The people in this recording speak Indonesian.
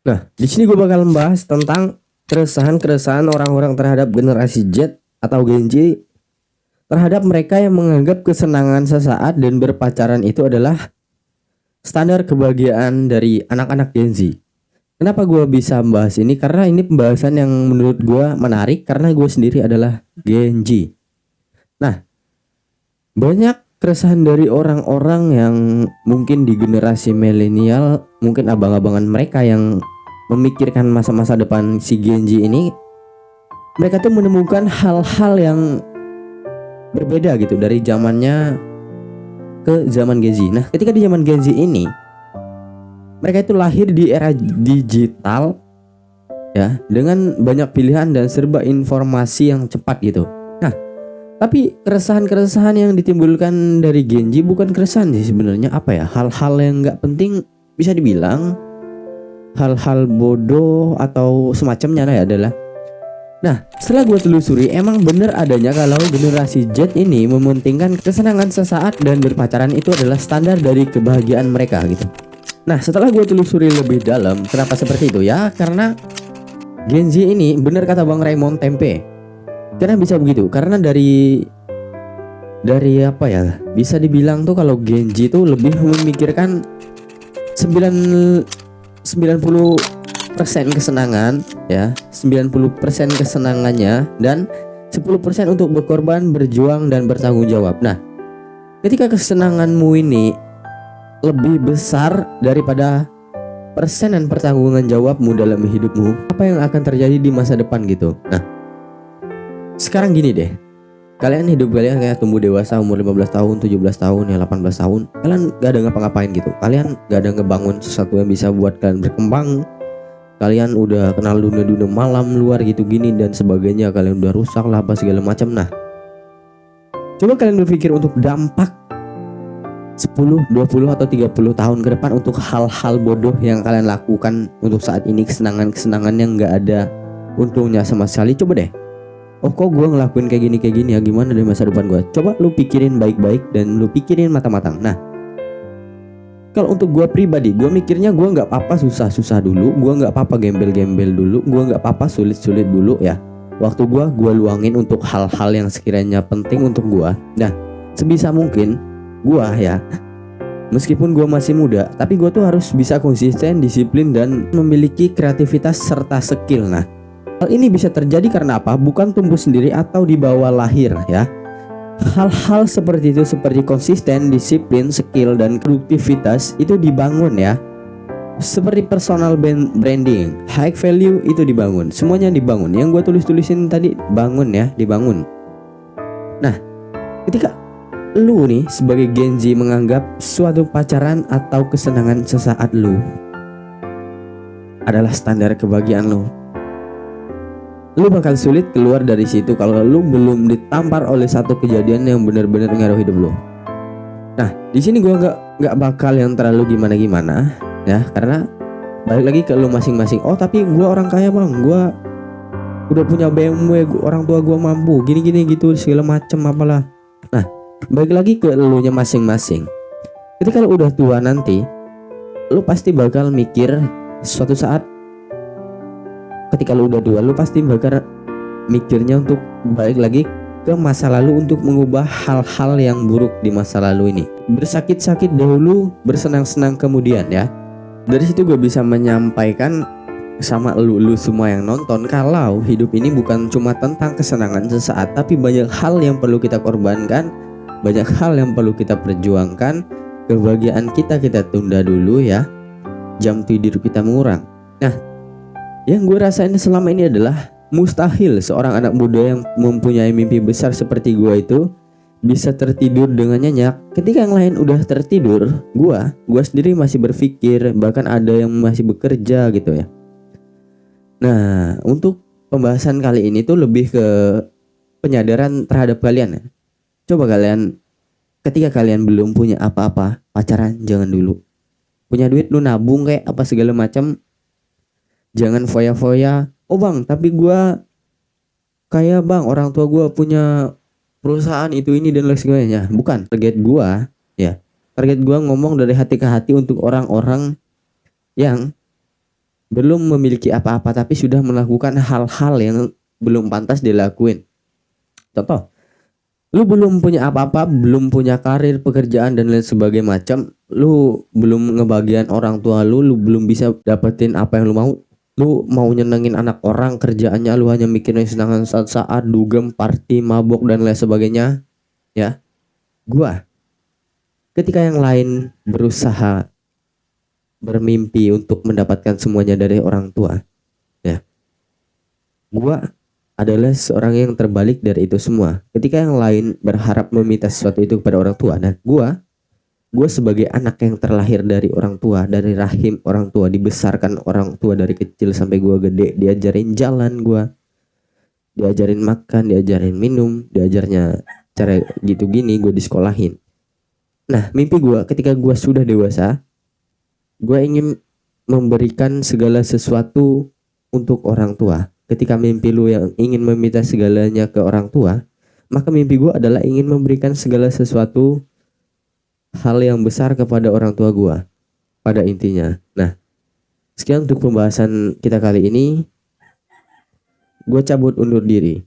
Nah, di sini gue bakal membahas tentang keresahan-keresahan orang-orang terhadap generasi Z atau Gen Z, terhadap mereka yang menganggap kesenangan sesaat dan berpacaran itu adalah standar kebahagiaan dari anak-anak Gen Z. Kenapa gue bisa membahas ini? Karena ini pembahasan yang menurut gue menarik karena gue sendiri adalah Gen Z. Nah, banyak keresahan dari orang-orang yang mungkin di generasi milenial, mungkin abang-abangan mereka yang memikirkan masa-masa depan si Gen Z ini, mereka tuh menemukan hal-hal yang berbeda gitu dari zamannya ke zaman Gen Z. Nah, ketika di zaman Gen Z ini, mereka itu lahir di era digital ya, dengan banyak pilihan dan serba informasi yang cepat gitu. Nah, tapi keresahan-keresahan yang ditimbulkan dari Gen Z bukan keresahan sih sebenarnya, apa ya? Hal-hal yang nggak penting, bisa dibilang hal-hal bodoh atau semacamnya lah ya adalah. Nah, setelah gue telusuri, emang bener adanya kalau generasi Z ini mementingkan kesenangan sesaat dan berpacaran itu adalah standar dari kebahagiaan mereka gitu. Nah, setelah gue telusuri lebih dalam, kenapa seperti itu ya? Karena Gen Z ini, bener kata Bang Raymond Tempe, karena bisa begitu, karena dari apa ya, bisa dibilang tuh kalau Gen Z tuh lebih memikirkan 90% kesenangan ya, 90% kesenangannya dan 10% untuk berkorban, berjuang dan bertanggung jawab. Nah, ketika kesenanganmu ini lebih besar daripada persen dan pertanggungan jawabmu dalam hidupmu, apa yang akan terjadi di masa depan gitu. Nah, sekarang gini deh, kalian hidup kalian kayak tumbuh dewasa umur 15 tahun, 17 tahun, ya 18 tahun, kalian gak ada ngapa-ngapain gitu. Kalian gak ada ngebangun sesuatu yang bisa buat kalian berkembang. Kalian udah kenal dunia-dunia malam luar gitu gini dan sebagainya. Kalian udah rusak lah apa segala macam. Nah, coba kalian berpikir untuk dampak 10, 20 atau 30 tahun ke depan untuk hal-hal bodoh yang kalian lakukan untuk saat ini, kesenangan-kesenangan yang gak ada untungnya sama sekali. Coba deh, oh kok gue ngelakuin kayak gini ya, gimana dari masa depan gue? Coba lu pikirin baik-baik dan lu pikirin matang-matang. Nah, kalau untuk gue pribadi, gue mikirnya gue nggak apa-apa susah-susah dulu, gue nggak apa-apa gembel-gembel dulu, gue nggak apa-apa sulit-sulit dulu ya. Waktu gue luangin untuk hal-hal yang sekiranya penting untuk gue. Nah, sebisa mungkin gue ya, meskipun gue masih muda, tapi gue tuh harus bisa konsisten, disiplin dan memiliki kreativitas serta skill. Nah, hal ini bisa terjadi karena apa? Bukan tumbuh sendiri atau dibawa lahir ya. Hal-hal seperti itu, seperti konsisten, disiplin, skill, dan produktivitas itu dibangun ya. Seperti personal branding, high value itu dibangun. Semuanya dibangun. Yang gue tulis-tulisin tadi bangun ya, dibangun. Nah, ketika lu nih sebagai Gen Z menganggap suatu pacaran atau kesenangan sesaat lu adalah standar kebahagiaan lu bakal sulit keluar dari situ kalau lu belum ditampar oleh satu kejadian yang benar-benar ngaruh hidup lu. Nah, di sini gua nggak bakal yang terlalu gimana-gimana ya, karena balik lagi ke lu masing-masing. Oh, tapi gua orang kaya bang, gua udah punya BMW, orang tua gua mampu, gini-gini gitu segala macem apalah. Nah, balik lagi ke lu nya masing-masing. Ketika lu udah tua nanti, lu pasti bakal mikir suatu saat. Ketika lu udah tua, lu pasti bakal mikirnya untuk balik lagi ke masa lalu untuk mengubah hal-hal yang buruk di masa lalu ini. Bersakit-sakit dahulu, bersenang-senang kemudian ya. Dari situ gue bisa menyampaikan sama lu semua yang nonton, kalau hidup ini bukan cuma tentang kesenangan sesaat, tapi banyak hal yang perlu kita korbankan, banyak hal yang perlu kita perjuangkan. Kebahagiaan kita tunda dulu ya, jam tidur kita mengurang. Nah, yang gue rasain selama ini adalah mustahil seorang anak muda yang mempunyai mimpi besar seperti gue itu bisa tertidur dengan nyenyak. Ketika yang lain udah tertidur, gue sendiri masih berpikir, bahkan ada yang masih bekerja gitu ya. Nah, untuk pembahasan kali ini tuh lebih ke penyadaran terhadap kalian ya. Coba kalian, ketika kalian belum punya apa-apa, pacaran jangan dulu. Punya duit lu nabung kayak apa segala macam. Jangan foya-foya. Oh bang, tapi gue kaya bang, orang tua gue punya perusahaan itu ini dan lain sebagainya. Bukan target gue ya. Target gue ngomong dari hati ke hati untuk orang-orang yang belum memiliki apa-apa tapi sudah melakukan hal-hal yang belum pantas dilakuin. Contoh, lu belum punya apa-apa, belum punya karir, pekerjaan dan lain sebagainya macam, lu belum ngebagian orang tua lu belum bisa dapetin apa yang lu mau. Lu mau nyenengin anak orang, kerjaannya lu hanya mikirin senangan saat-saat, dugem, party, mabok dan lain sebagainya, ya. Gua ketika yang lain berusaha bermimpi untuk mendapatkan semuanya dari orang tua, ya. Gua adalah seorang yang terbalik dari itu semua. Ketika yang lain berharap meminta sesuatu itu kepada orang tua, dan gue sebagai anak yang terlahir dari orang tua, dari rahim orang tua, dibesarkan orang tua dari kecil sampai gue gede, diajarin jalan, gue diajarin makan, diajarin minum, diajarnya cara gitu gini, gue disekolahin. Nah, mimpi gue ketika gue sudah dewasa, gue ingin memberikan segala sesuatu untuk orang tua. Ketika mimpi lu yang ingin meminta segalanya ke orang tua, maka mimpi gue adalah ingin memberikan segala sesuatu hal yang besar kepada orang tua gue pada intinya. Nah, sekian untuk pembahasan kita kali ini. Gue cabut undur diri.